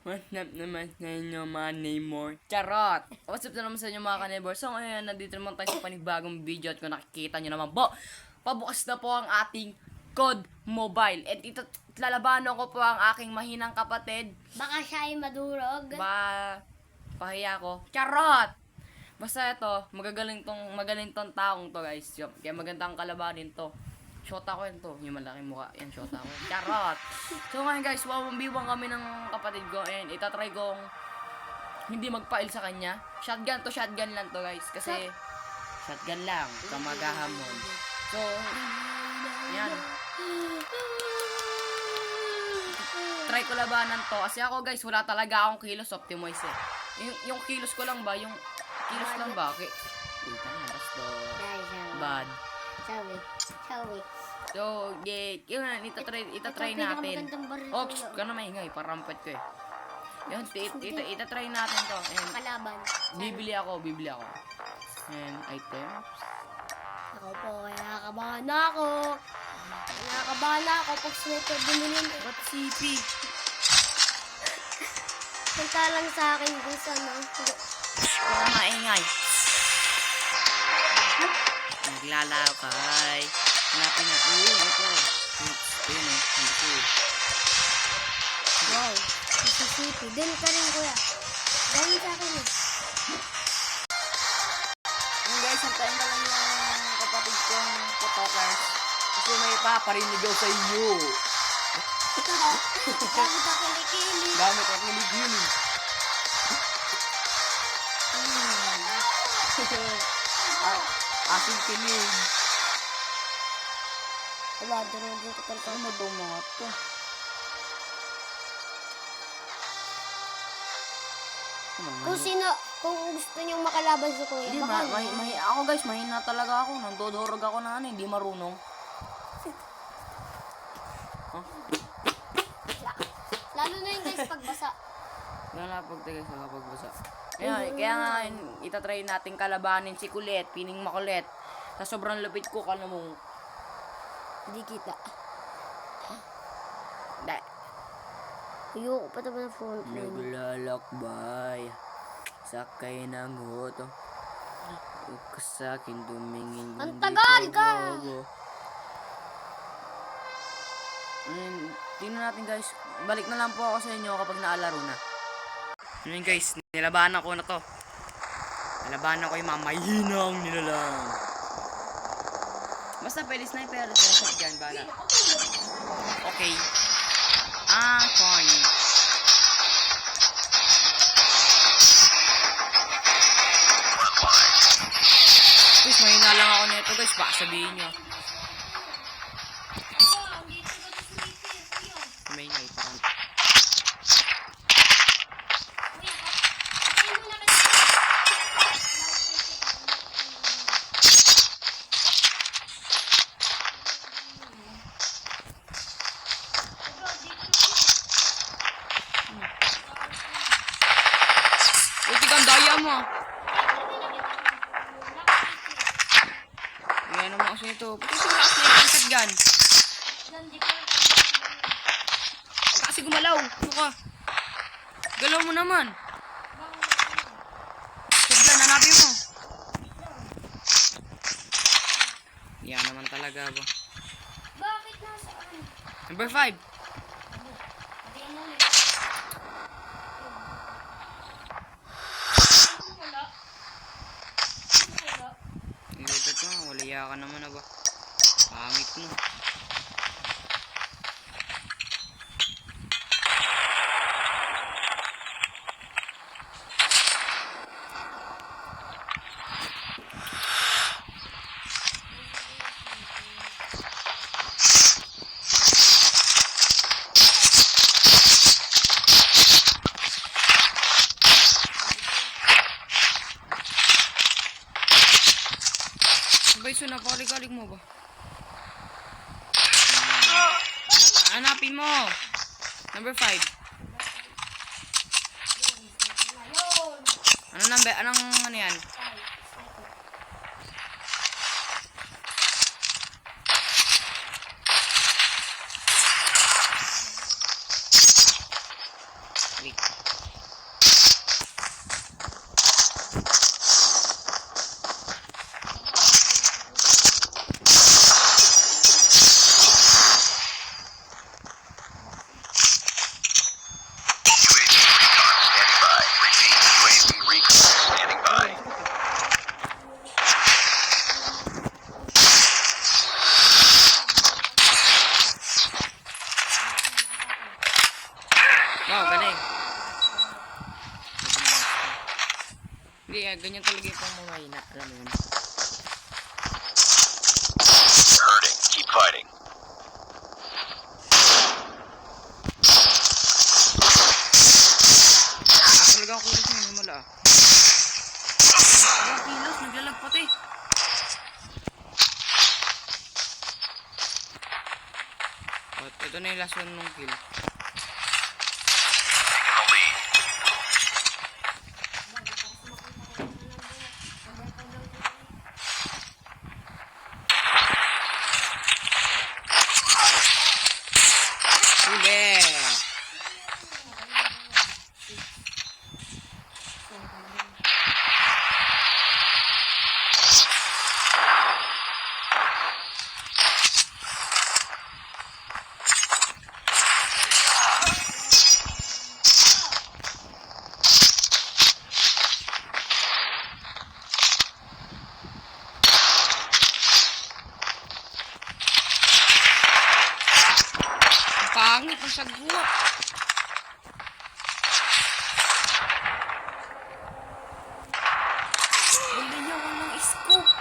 What's up naman sa inyo mga neighbor? Charot! What's up naman sa inyo mga ka-neighbor? So ngayon, nandito naman tayo sa panibagong video at kung nakikita nyo naman po, pabukas na po ang ating COD Mobile. At ito, lalabanan ko po ang aking mahinang kapatid. Baka siya ay madurog. Pahiya ko. Charot! Basta ito, magaling tong taong to guys. Kaya magandang kalabanin to. Shota ko yun to. Yung malaking mukha. Yan, shota ko. Charot! So ngayon guys, wawambiwang kami ng kapatid ko. And itatry kong hindi magpail sa kanya. Shotgun lang to guys. Kasi shotgun lang. Kamagahamon. So, yan. Try ko labanan to. Kasi ako guys, wala talaga akong kilos optimize eh. Yung kilos ko lang ba? Yung kilos lang ba? Okay. Wait, basta. Bad. Sawi. So, yun na, itatry natin. Oh, ka na maingay, parampet ko eh. Yun, itatry natin to. And, Kalaban. bibili ako. And, items. Ako po, nakakabahan ako. Pag sniper bumilin. Ba't CP? Punta lang sa akin gusto, no? Oh, maingay. Naglalakay. Hanapin na. Ito. Ayun eh. Nandito. Wow. Mississippi. Din ka rin, kuya. Gawin sa akin eh. Yung guys, antayin ka lang yung kapatid kong potokers. Kasi may paparinig daw sa iyo. Gamit ako kilikili. Gamit ang kiligili. Aking kilig. Wala, doon ko talaga. Ano daw mga to? Kung gusto niyong makalaban sa kuya, Hindi, baka ako guys, mahina talaga ako. Nandodorog ako na hindi marunong. lalo na yung guys pagbasa. Lalapag tayo sa kapagbasa. Kaya nga, itatry natin kalabanin si Kulit, pining makulit. Sa sobrang lupit ko, kala mo. Hindi kita. Hindi. Ayoko pa naman ng phone. Naglalakbay, sakay ng hoto. Huwag ka sa'kin tumingin. Ang tagal ka! Tingnan natin guys. Balik na lang po ako sa inyo kapag naalaro na. Yun guys, nilabanan ko na to. Nilabanan ko yung mga mahinang nilalang. Basta pwede sniper, shotgun, bala. Okay. Funny. Guys, mahina lang ako nito guys, baka sabihin nyo. May ngay parang. Daya mo. Yan naman kasi ito. Pati siguro kasi yung shotgun. Kasi gumalaw. Ano ka? Galaw mo naman. Shotgun, hanapin mo. Yan naman talaga ba. Bakit nasaan? Number 5. Wala ka naman na ba? Pangit mo. So napakalig-alig mo ba? Hanapin mo. Number 5. Anong yan? Wait. UAV recon standing by. Wow, galing. Hindi, ganyan talaga yung pamamahina. Alam mo yun. Hurting. Keep fighting. Talaga ang kilos niya, mala ah. Ang kilos, naglalag pati. At ito na yung last one nung kill. Taking the lead. Huli! Pangit ang sagwa. Wala niya, walang scope.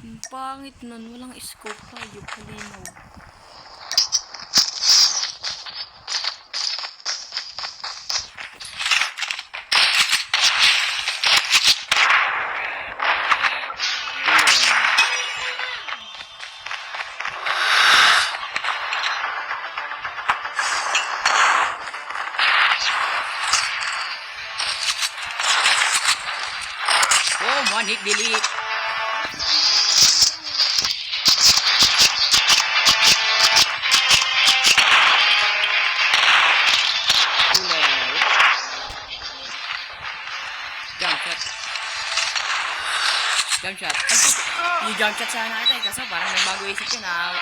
Ang pangit nun, walang scope. Hayop, halinaw. Oh, one hit delete. Jump shot. Jump shot. Yung jump shot sana ito eh. Kaso parang nagbago isip yun ah.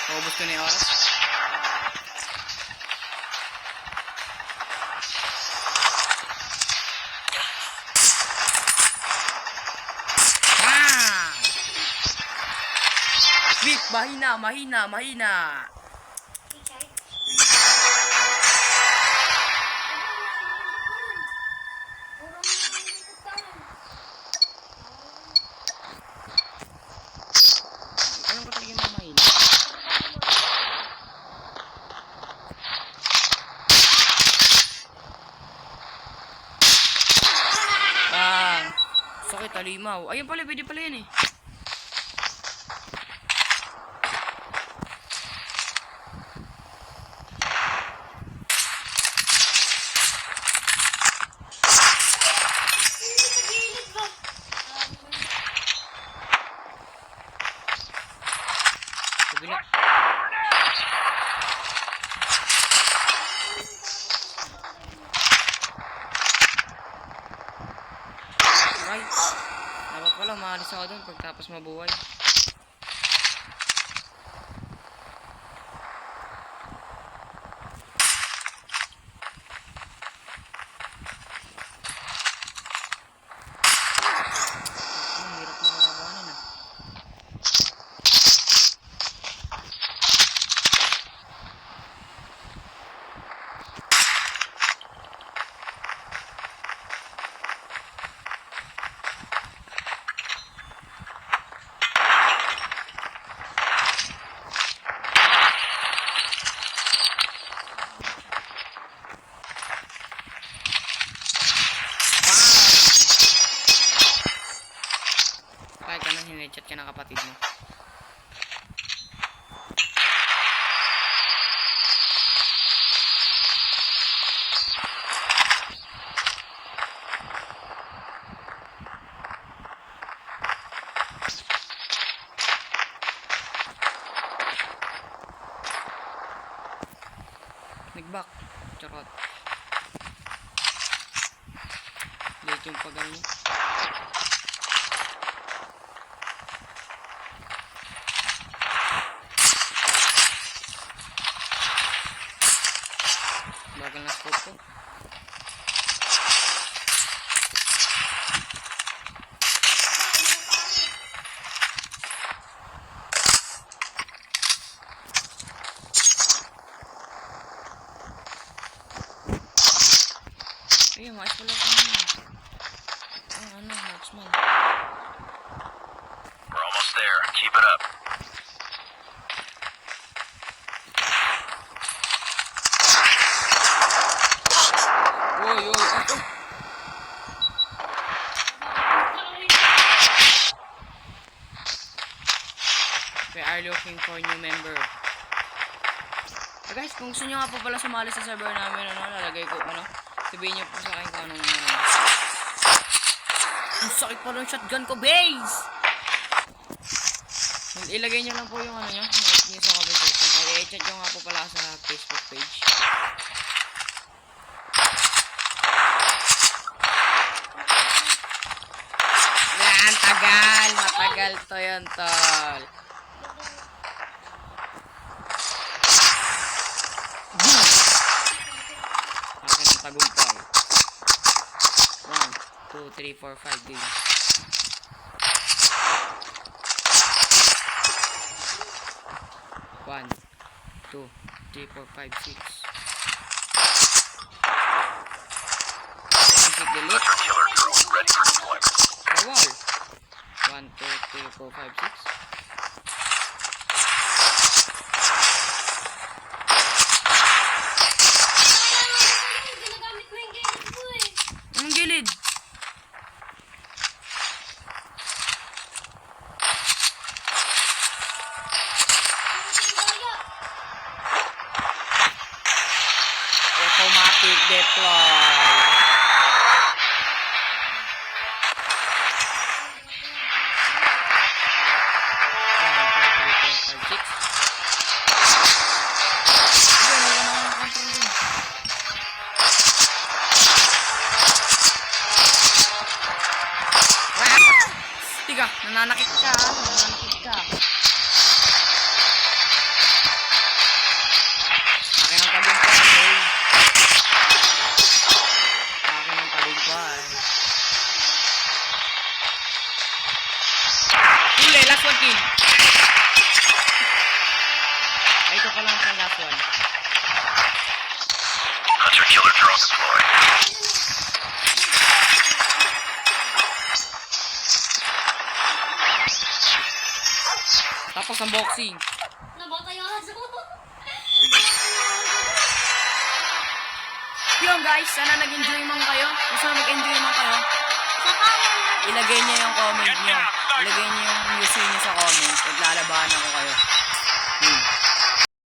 Paubos ko na yung oras. Ah! Wait, mahina, mahina, mahina. Alam ko talaga yung mahina. Sakit, alimaw. Ayun pala, pwede pala yan eh. Kabila. Ay, dapat pala maalis ako dun pagtapos mabuhay. Ang hirap na kalabanin ah. Kaya ka nang hinechat ka ng kapatid mo. Nag-back. Charot. Late yung pagal niya. Bagal na scope ko. Ayun, mas pala ko na. Ano, marksman. We're almost there. Keep it up. Oy, oy, oh. We are looking for new member. Guys, kung gusto nyo nga po pala sumali sa server namin, lalagay ko, sabihin nyo po sa akin kung anong ang sakit pa ng shotgun ko, base! Ilagay nyo lang po yung nyo sa comment section. Ay, i-chat nyo nga po pala sa Facebook page. Yan, tagal! Matagal to yun, tol. Akin ang tagumpay. 1, 2, 3, 4, 5 game. One, 2, 3, 4, 5, 6. Click delete. Hunter killer drone ready for deployment. The wall. 1, 2, 3, 4, 5, 6. Ginagamit mo yung gamit mo eh. Ang gilid. Automatic deploy. Tiga, nananakit ka. Nananakit ka. Akin ang tagumpay. Akin ang tagumpay. Huli, last one kill. Ay, ito pa lang ang last one. Hunter killer drone deployed. Tapos ang boxing. Nabatay ang aso. Yun guys, sana nag-enjoy man kayo. Kung sana mag-enjoy man kayo, ilagay niyo yung comment niyo. Ilagay niyo yung username niyo sa comment at lalabanan ko kayo.